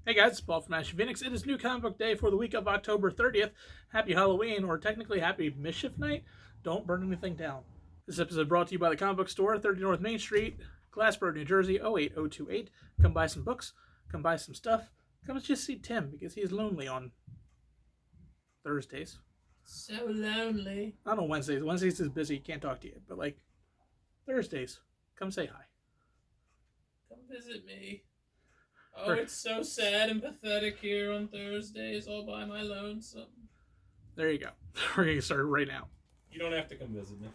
Hey guys, it's Paul from Ashen. It is New Comic Book Day for the week of October 30th. Happy Halloween, or technically Happy Mischief Night. Don't burn anything down. This episode brought to you by the Comic Book Store, 30 North Main Street, Glassboro, New Jersey, 08028. Come buy some books, come buy some stuff. Come just see Tim, because he is lonely on Thursdays. So lonely. Not on Wednesdays. Wednesdays is busy, can't talk to you. But like, Thursdays, come say hi. Come visit me. Oh, it's so sad and pathetic here on Thursdays all by my lonesome. There you go. We're going to start right now. You don't have to come visit me.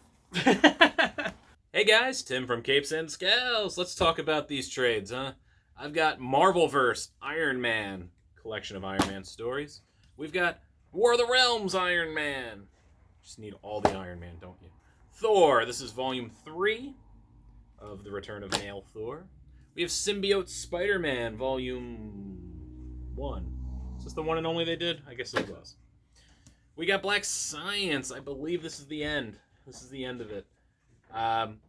Hey guys, Tim from Capes and Scowls. Let's talk about these trades, huh? I've got Marvelverse Iron Man, collection of Iron Man stories. We've got War of the Realms Iron Man. Just need all the Iron Man, don't you? Thor, this is volume 3 of The Return of Male Thor. We have Symbiote Spider-Man, volume 1. Is this the one and only they did? I guess it was. We got Black Science. I believe this is the end. This is the end of it.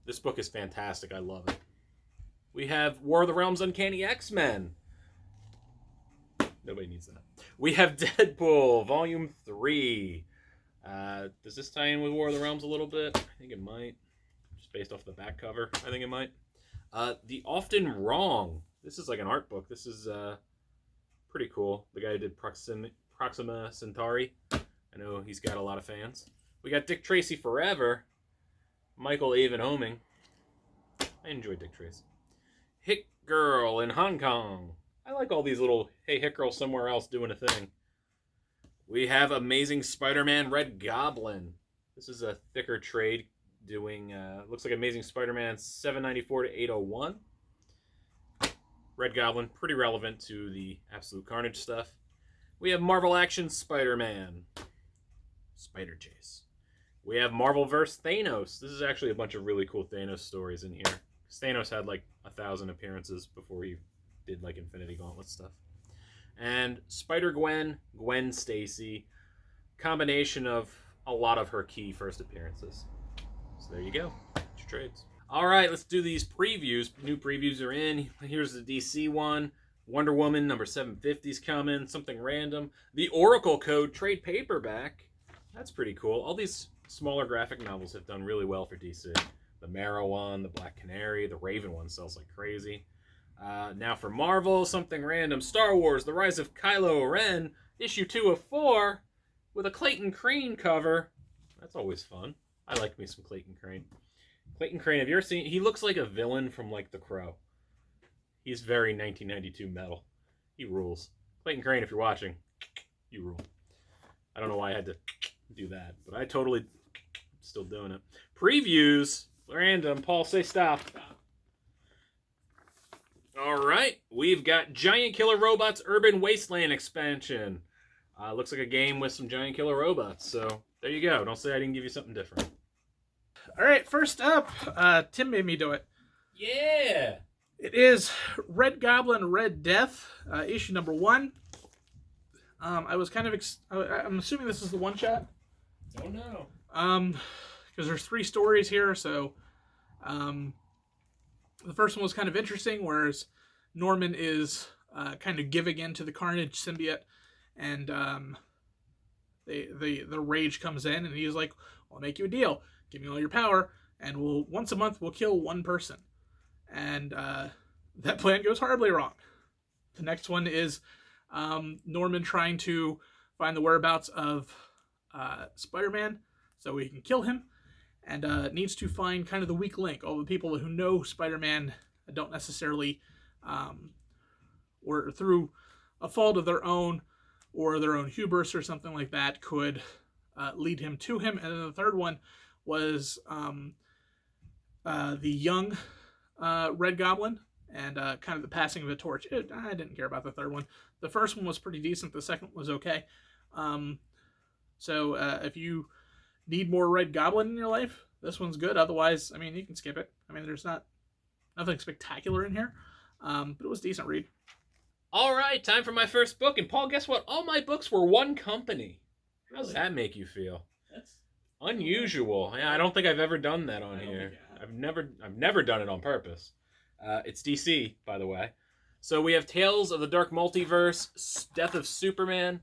This book is fantastic. I love it. We have War of the Realms Uncanny X-Men. Nobody needs that. We have Deadpool, volume 3. Does this tie in with War of the Realms a little bit? I think it might. Just based off the back cover, I think it might. The Often Wrong. This is like an art book. This is pretty cool. The guy who did Proxima Centauri. I know he's got a lot of fans. We got Dick Tracy Forever. Michael Avon Homing. I enjoy Dick Tracy. Hit Girl in Hong Kong. I like all these little, hey, Hit Girl somewhere else doing a thing. We have Amazing Spider-Man Red Goblin. This is a thicker trade doing, looks like Amazing Spider-Man 794 to 801. Red Goblin, pretty relevant to the Absolute Carnage stuff. We have Marvel Action Spider-Man. Spider Chase. We have Marvelverse Thanos. This is actually a bunch of really cool Thanos stories in here. Thanos had like 1,000 appearances before he did like Infinity Gauntlet stuff. And Spider-Gwen, Gwen Stacy. Combination of a lot of her key first appearances. So there you go. That's your trades. All right, let's do these previews. New previews are in. Here's the DC one. Wonder Woman number 750 is coming. Something random. The Oracle Code trade paperback. That's pretty cool. All these smaller graphic novels have done really well for DC. The Marrow one, the Black Canary, the Raven one sells like crazy. Now for Marvel, something random. Star Wars, The Rise of Kylo Ren, issue 2 of 4, with a Clayton Crane cover. That's always fun. I like me some Clayton Crane. Clayton Crane, have you ever seen... He looks like a villain from, like, The Crow. He's very 1992 metal. He rules. Clayton Crane, if you're watching, you rule. I don't know why I had to do that, but I totally still doing it. Previews. Random. Paul, say stop. All right. We've got Giant Killer Robots Urban Wasteland expansion. Looks like a game with some giant killer robots. So there you go. Don't say I didn't give you something different. All right, first up, Tim made me do it. Yeah. It is Red Goblin, Red Death, issue number 1. I was kind of... I'm assuming this is the one-shot. Don't know. Because there's 3 stories here, so... the first one was kind of interesting, whereas Norman is kind of giving in to the Carnage symbiote, and the rage comes in, and he's like, I'll make you a deal. Give me all your power, and once a month we'll kill one person. And that plan goes horribly wrong. The next one is Norman trying to find the whereabouts of Spider-Man so he can kill him, and needs to find kind of the weak link. All the people who know Spider-Man don't necessarily, or through a fault of their own or their own hubris or something like that, could lead him to him. And then the third one was the young Red Goblin, and kind of the passing of the torch. I didn't care about the third one. The first one was pretty decent. The second one was okay. So if you need more Red Goblin in your life, this one's good. Otherwise, I mean, you can skip it. I mean, there's nothing spectacular in here, but it was a decent read. All right, time for my first book. And Paul, guess what? All my books were one company. How does that make you feel? That's Unusual. Yeah, I don't think I've ever done that on here. I've never done it on purpose. It's DC, by the way. So we have Tales of the Dark Multiverse, Death of Superman.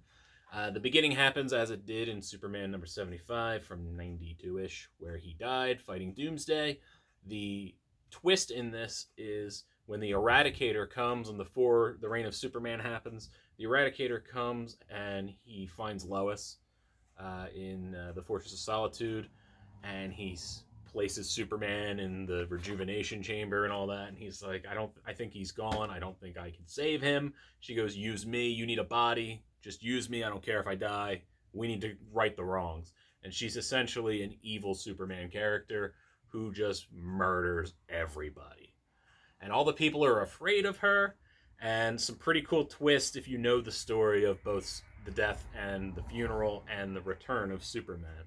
The beginning happens as it did in Superman number 75 from 92-ish, where he died fighting Doomsday. The twist in this is when the Eradicator comes and the Reign of Superman happens, the Eradicator comes and he finds Lois in the Fortress of Solitude, and he places Superman in the rejuvenation chamber and all that, and he's like, I think he's gone, I don't think I can save him. She goes, use me, you need a body, just use me, I don't care if I die, we need to right the wrongs. And she's essentially an evil Superman character who just murders everybody. And all the people are afraid of her, and some pretty cool twist if you know the story of both the death and the funeral and the return of Superman.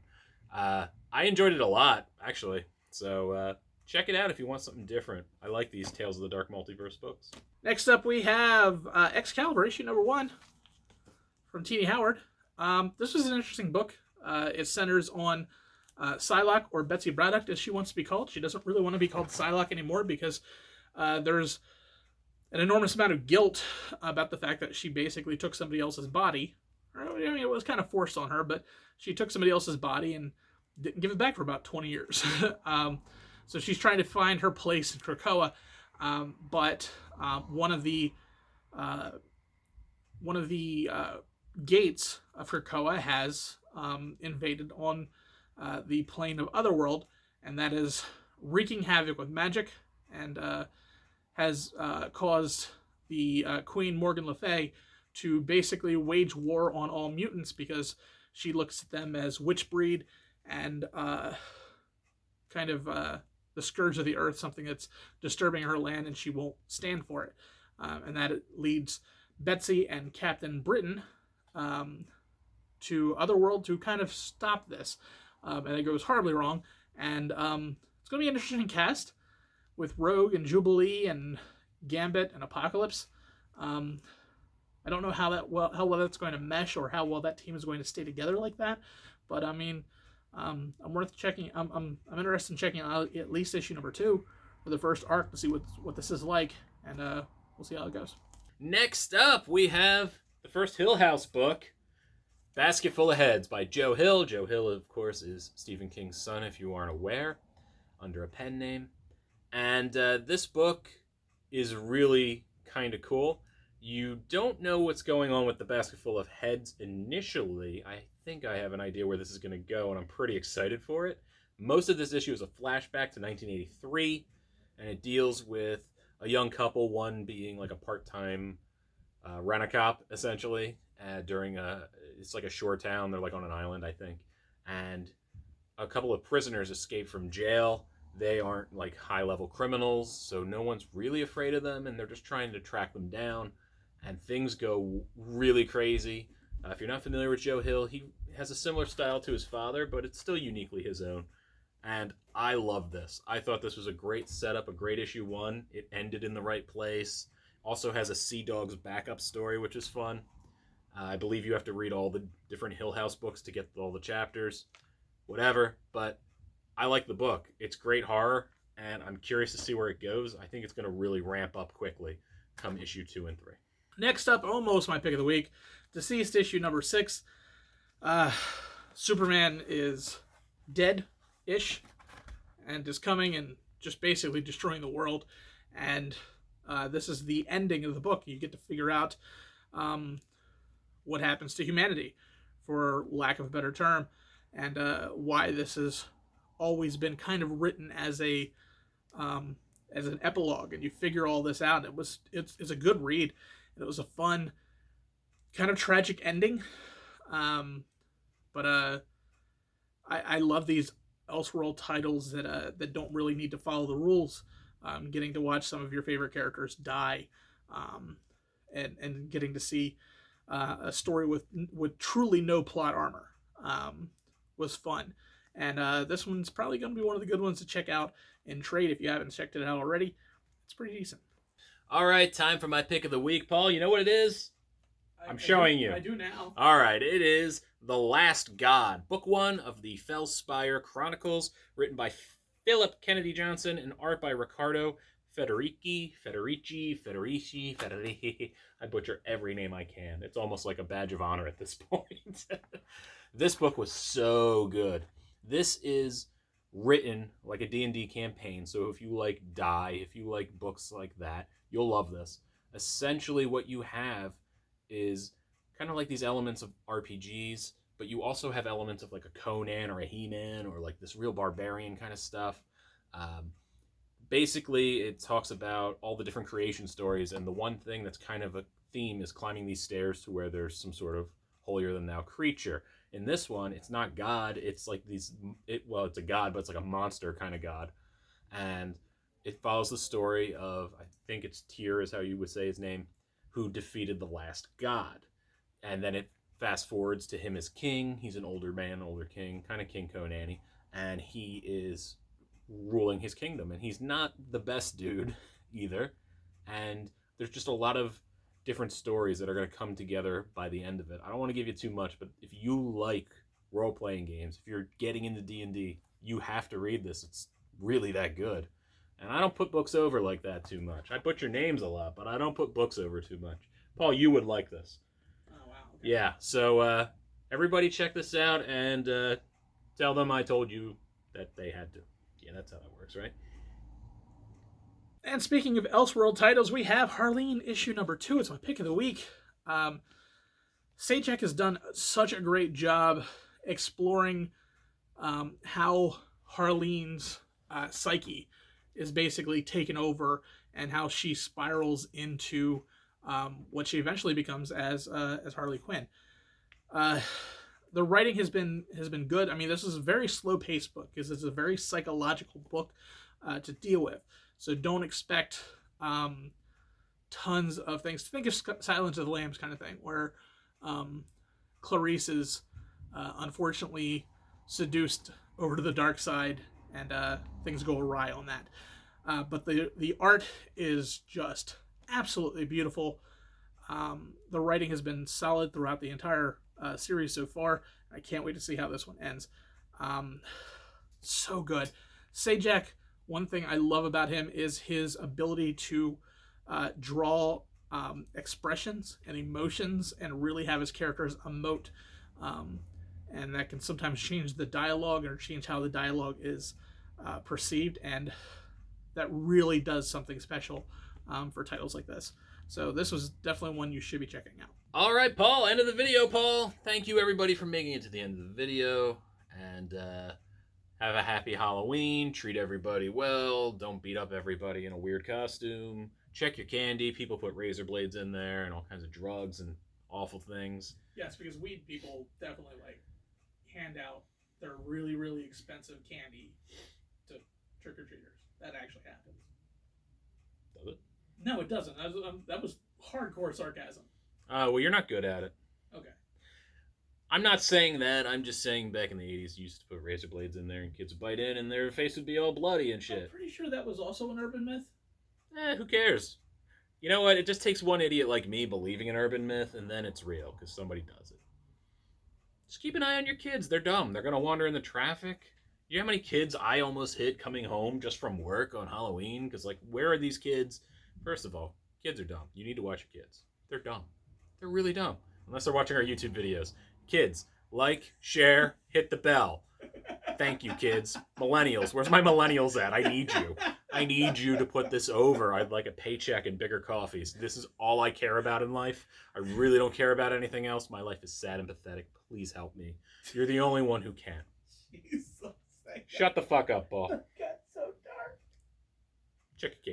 I enjoyed it a lot, actually. So check it out if you want something different. I like these Tales of the Dark Multiverse books. Next up, we have Excalibur, issue number 1 from T.D. Howard. This was an interesting book. It centers on Psylocke, or Betsy Braddock, as she wants to be called. She doesn't really want to be called Psylocke anymore because there's an enormous amount of guilt about the fact that she basically took somebody else's body. I mean, it was kind of forced on her, but she took somebody else's body and didn't give it back for about 20 years. So she's trying to find her place in Krakoa, but one of the gates of Krakoa has invaded on the plane of Otherworld, and that is wreaking havoc with magic, and has caused the Queen Morgan Le Fay to basically wage war on all mutants because she looks at them as witch breed and kind of the scourge of the earth, something that's disturbing her land, and she won't stand for it. And that leads Betsy and Captain Britain to Otherworld to kind of stop this. And it goes horribly wrong. And it's going to be an interesting cast with Rogue and Jubilee and Gambit and Apocalypse. I don't know how well that's going to mesh, or how well that team is going to stay together like that. But I mean, I'm worth checking. I'm interested in checking out at least issue number 2 for the first arc to see what this is like, and we'll see how it goes. Next up, we have the first Hill House book, Basket Full of Heads by Joe Hill. Joe Hill, of course, is Stephen King's son, if you aren't aware, under a pen name. And this book is really kind of cool. You don't know what's going on with the Basket Full of Heads initially. I think I have an idea where this is going to go, and I'm pretty excited for it. Most of this issue is a flashback to 1983, and it deals with a young couple, one being like a part-time rent-a-cop, essentially, during it's like a shore town. They're like on an island, I think. And a couple of prisoners escape from jail. They aren't like high-level criminals, so no one's really afraid of them, and they're just trying to track them down. And things go really crazy. If you're not familiar with Joe Hill, he has a similar style to his father, but it's still uniquely his own. And I love this. I thought this was a great setup, a great issue 1. It ended in the right place. Also has a Sea Dogs backup story, which is fun. I believe you have to read all the different Hill House books to get all the chapters. Whatever, but I like the book. It's great horror, and I'm curious to see where it goes. I think it's going to really ramp up quickly come issue 2 and 3. Next up, almost my pick of the week, DCeased issue number 6. Superman is dead-ish and is coming and just basically destroying the world. And this is the ending of the book. You get to figure out what happens to humanity, for lack of a better term, and why this has always been kind of written as an epilogue. And you figure all this out. It's a good read. It was a fun, kind of tragic ending, but I love these Elseworld titles that don't really need to follow the rules. Getting to watch some of your favorite characters die, and getting to see a story with truly no plot armor was fun. And this one's probably going to be one of the good ones to check out in trade if you haven't checked it out already. It's pretty decent. All right, time for my pick of the week, Paul. You know what it is? I'm showing you. I do now. All right, it is The Last God, Book 1 of the Fellspire Chronicles, written by Philip Kennedy Johnson and art by Ricardo Federici. I butcher every name I can. It's almost like a badge of honor at this point. This book was so good. This is written like a D&D campaign, so if you like Die, if you like books like that, you'll love this. Essentially what you have is kind of like these elements of RPGs, but you also have elements of like a Conan or a He-Man or like this real barbarian kind of stuff. Basically, it talks about all the different creation stories, and the one thing that's kind of a theme is climbing these stairs to where there's some sort of holier-than-thou creature. In this one, it's not God, it's like these... it's a god, but it's like a monster kind of god. And it follows the story of, I think it's Tyr is how you would say his name, who defeated the last god. And then it fast forwards to him as king. He's an older man, older king, kind of King Conan-y, and he is ruling his kingdom, and he's not the best dude either, and there's just a lot of different stories that are going to come together by the end of it. I don't want to give you too much, but if you like role-playing games, if you're getting into D&D, you have to read this. It's really that good. And I don't put books over like that too much. I butcher names a lot, but I don't put books over too much. Paul, you would like this. Oh, wow. Okay. Yeah, so everybody check this out, and tell them I told you that they had to. Yeah, that's how that works, right? And speaking of Elseworld titles, we have Harleen issue number 2. It's my pick of the week. Sajak has done such a great job exploring how Harleen's psyche is basically taken over and how she spirals into what she eventually becomes as Harley Quinn. The writing has been good. I mean, this is a very slow-paced book because it's a very psychological book to deal with. So don't expect tons of things. Think of Silence of the Lambs kind of thing, where Clarice is unfortunately seduced over to the dark side, and things go awry on that. But the art is just absolutely beautiful. The writing has been solid throughout the entire series so far. I can't wait to see how this one ends. So good. Sajak, one thing I love about him is his ability to draw expressions and emotions and really have his characters emote. And that can sometimes change the dialogue or change how the dialogue is perceived. And that really does something special for titles like this. So this was definitely one you should be checking out. All right, Paul, end of the video, Paul. Thank you, everybody, for making it to the end of the video. And have a happy Halloween. Treat everybody well. Don't beat up everybody in a weird costume. Check your candy. People put razor blades in there and all kinds of drugs and awful things. Yes, because weed people definitely hand out their really, really expensive candy to trick-or-treaters. That actually happens. Does it? No, it doesn't. That was hardcore sarcasm. Well, you're not good at it. Okay. I'm not saying that. I'm just saying back in the 80s, you used to put razor blades in there and kids would bite in and their face would be all bloody and shit. I'm pretty sure that was also an urban myth. Who cares? You know what? It just takes one idiot like me believing an urban myth and then it's real because somebody does it. Just keep an eye on your kids. They're dumb. They're going to wander in the traffic. You know how many kids I almost hit coming home just from work on Halloween? Because, where are these kids? First of all, kids are dumb. You need to watch your kids. They're dumb. They're really dumb. Unless they're watching our YouTube videos. Kids, share, hit the bell. Thank you, kids. Millennials. Where's my millennials at? I need you. I need you to put this over. I'd like a paycheck and bigger coffees. This is all I care about in life. I really don't care about anything else. My life is sad and pathetic. Please help me. You're the only one who can. Jesus. Shut the fuck up, Paul. Got so dark. Check your